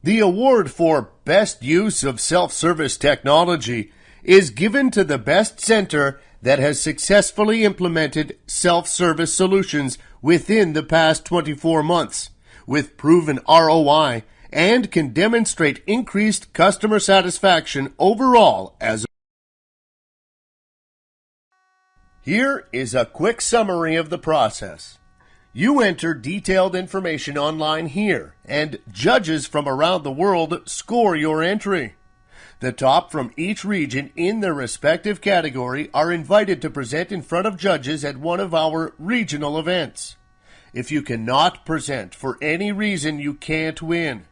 The award for Best Use of Self-Service Technology is given to the best center that has successfully implemented self-service solutions within the past 24 months, with proven ROI, and can demonstrate increased customer satisfaction overall as Here is a quick summary of the process. You enter detailed information online here, and judges from around the world score your entry. The top from each region in their respective category are invited to present in front of judges at one of our regional events. If you cannot present for any reason, you can't win.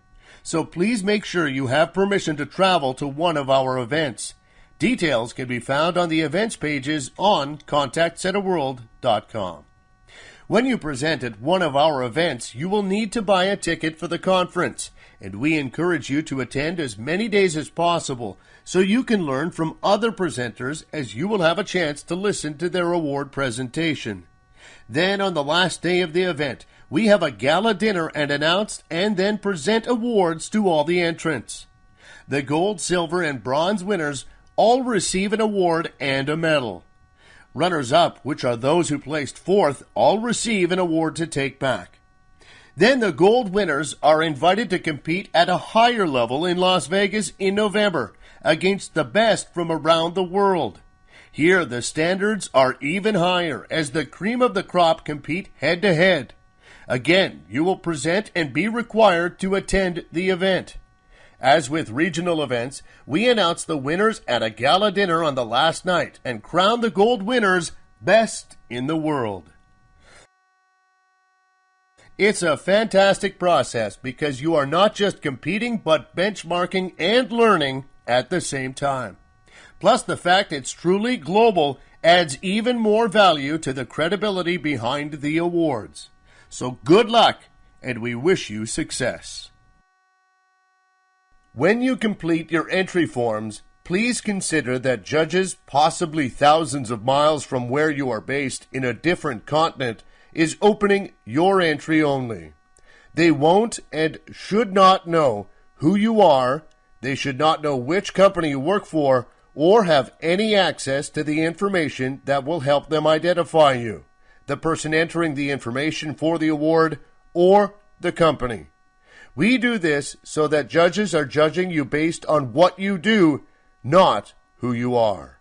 So please make sure you have permission to travel to one of our events. Details can be found on the events pages on contactcenterworld.com. When you present at one of our events, you will need to buy a ticket for the conference, and we encourage you to attend as many days as possible so you can learn from other presenters, as you will have a chance to listen to their award presentation. Then on the last day of the event, we have a gala dinner and announce and then present awards to all the entrants. The gold, silver, and bronze winners all receive an award and a medal. Runners-up, which are those who placed fourth, all receive an award to take back. Then the gold winners are invited to compete at a higher level in Las Vegas in November against the best from around the world. Here the standards are even higher as the cream of the crop compete head-to-head. Again, you will present and be required to attend the event. As with regional events, we announce the winners at a gala dinner on the last night and crown the gold winners best in the world. It's a fantastic process because you are not just competing but benchmarking and learning at the same time. Plus, the fact it's truly global adds even more value to the credibility behind the awards. So good luck, and we wish you success. When you complete your entry forms, please consider that judges, possibly thousands of miles from where you are based in a different continent, is opening your entry only. They won't and should not know who you are, they should not know which company you work for, or have any access to the information that will help them identify you, the person entering the information for the award, or the company. We do this so that judges are judging you based on what you do, not who you are.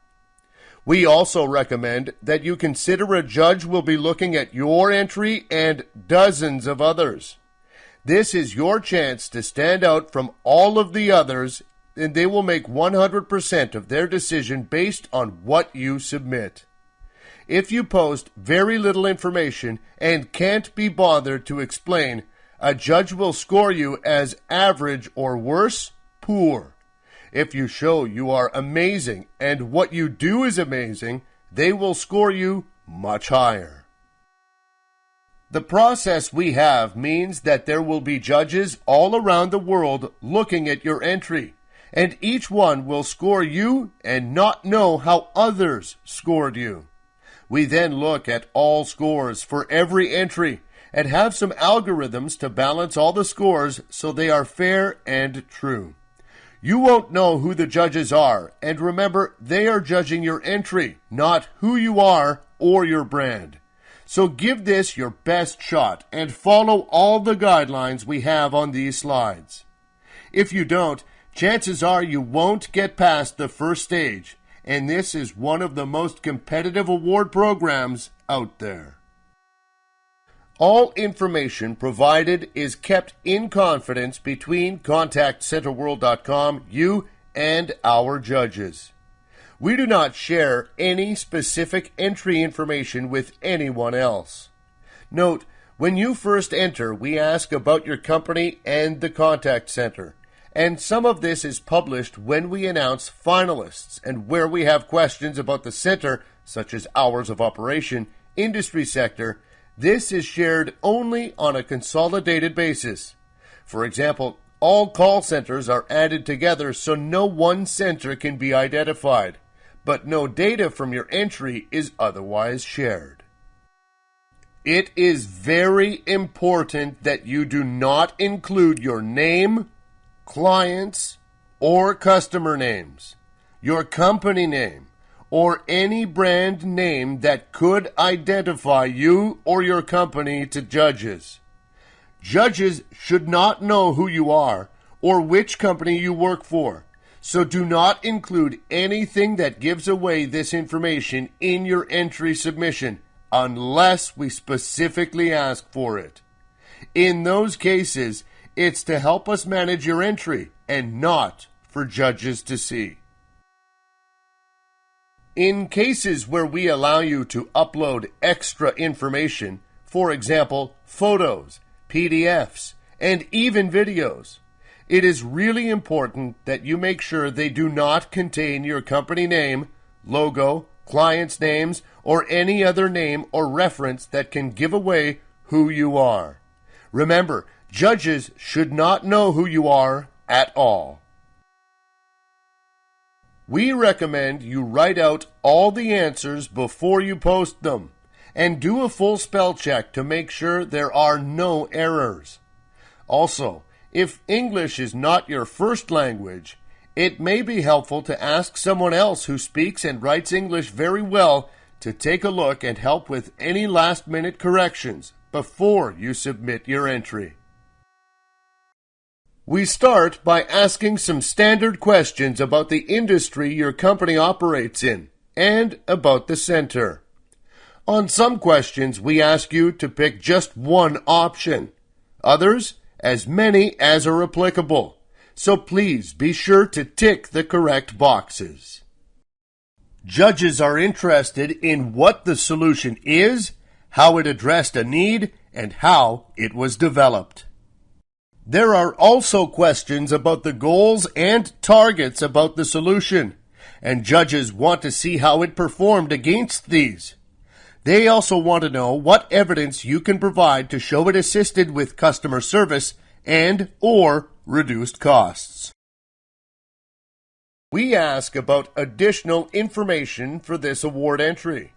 We also recommend that you consider a judge will be looking at your entry and dozens of others. This is your chance to stand out from all of the others, and they will make 100% of their decision based on what you submit. If you post very little information and can't be bothered to explain, a judge will score you as average or worse, poor. If you show you are amazing and what you do is amazing, they will score you much higher. The process we have means that there will be judges all around the world looking at your entry, and each one will score you and not know how others scored you. We then look at all scores for every entry and have some algorithms to balance all the scores so they are fair and true. You won't know who the judges are, and remember, they are judging your entry, not who you are or your brand. So give this your best shot and follow all the guidelines we have on these slides. If you don't, chances are you won't get past the first stage, and this is one of the most competitive award programs out there. All information provided is kept in confidence between ContactCenterWorld.com, you, and our judges. We do not share any specific entry information with anyone else. Note, when you first enter, we ask about your company and the contact center, and some of this is published when we announce finalists and where we have questions about the center, such as hours of operation, industry sector. This is shared only on a consolidated basis. For example, all call centers are added together so no one center can be identified, but no data from your entry is otherwise shared. It is very important that you do not include your name, clients or customer names, your company name, or any brand name that could identify you or your company to judges. Judges should not know who you are or which company you work for, so do not include anything that gives away this information in your entry submission unless we specifically ask for it. In those cases, it's to help us manage your entry and not for judges to see. In cases where we allow you to upload extra information, for example, photos, PDFs, and even videos, it is really important that you make sure they do not contain your company name, logo, clients' names, or any other name or reference that can give away who you are. Remember, judges should not know who you are at all. We recommend you write out all the answers before you post them and do a full spell check to make sure there are no errors. Also, if English is not your first language, it may be helpful to ask someone else who speaks and writes English very well to take a look and help with any last-minute corrections before you submit your entry. We start by asking some standard questions about the industry your company operates in and about the center. On some questions, we ask you to pick just one option. Others, as many as are applicable. So please be sure to tick the correct boxes. Judges are interested in what the solution is, how it addressed a need, and how it was developed. There are also questions about the goals and targets about the solution, and judges want to see how it performed against these. They also want to know what evidence you can provide to show it assisted with customer service and or reduced costs. We ask about additional information for this award entry.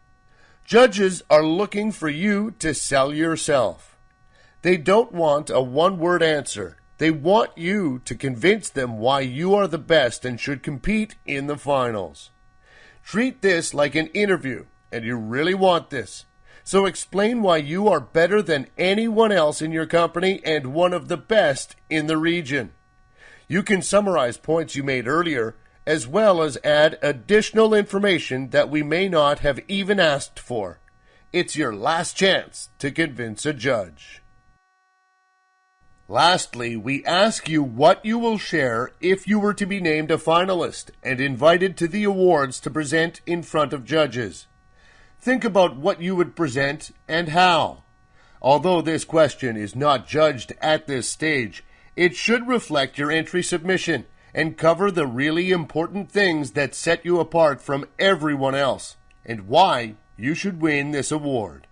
Judges are looking for you to sell yourself. They don't want a one-word answer. They want you to convince them why you are the best and should compete in the finals. Treat this like an interview, and you really want this. So explain why you are better than anyone else in your company and one of the best in the region. You can summarize points you made earlier, as well as add additional information that we may not have even asked for. It's your last chance to convince a judge. Lastly, we ask you what you will share if you were to be named a finalist and invited to the awards to present in front of judges. Think about what you would present and how. Although this question is not judged at this stage, it should reflect your entry submission and cover the really important things that set you apart from everyone else and why you should win this award.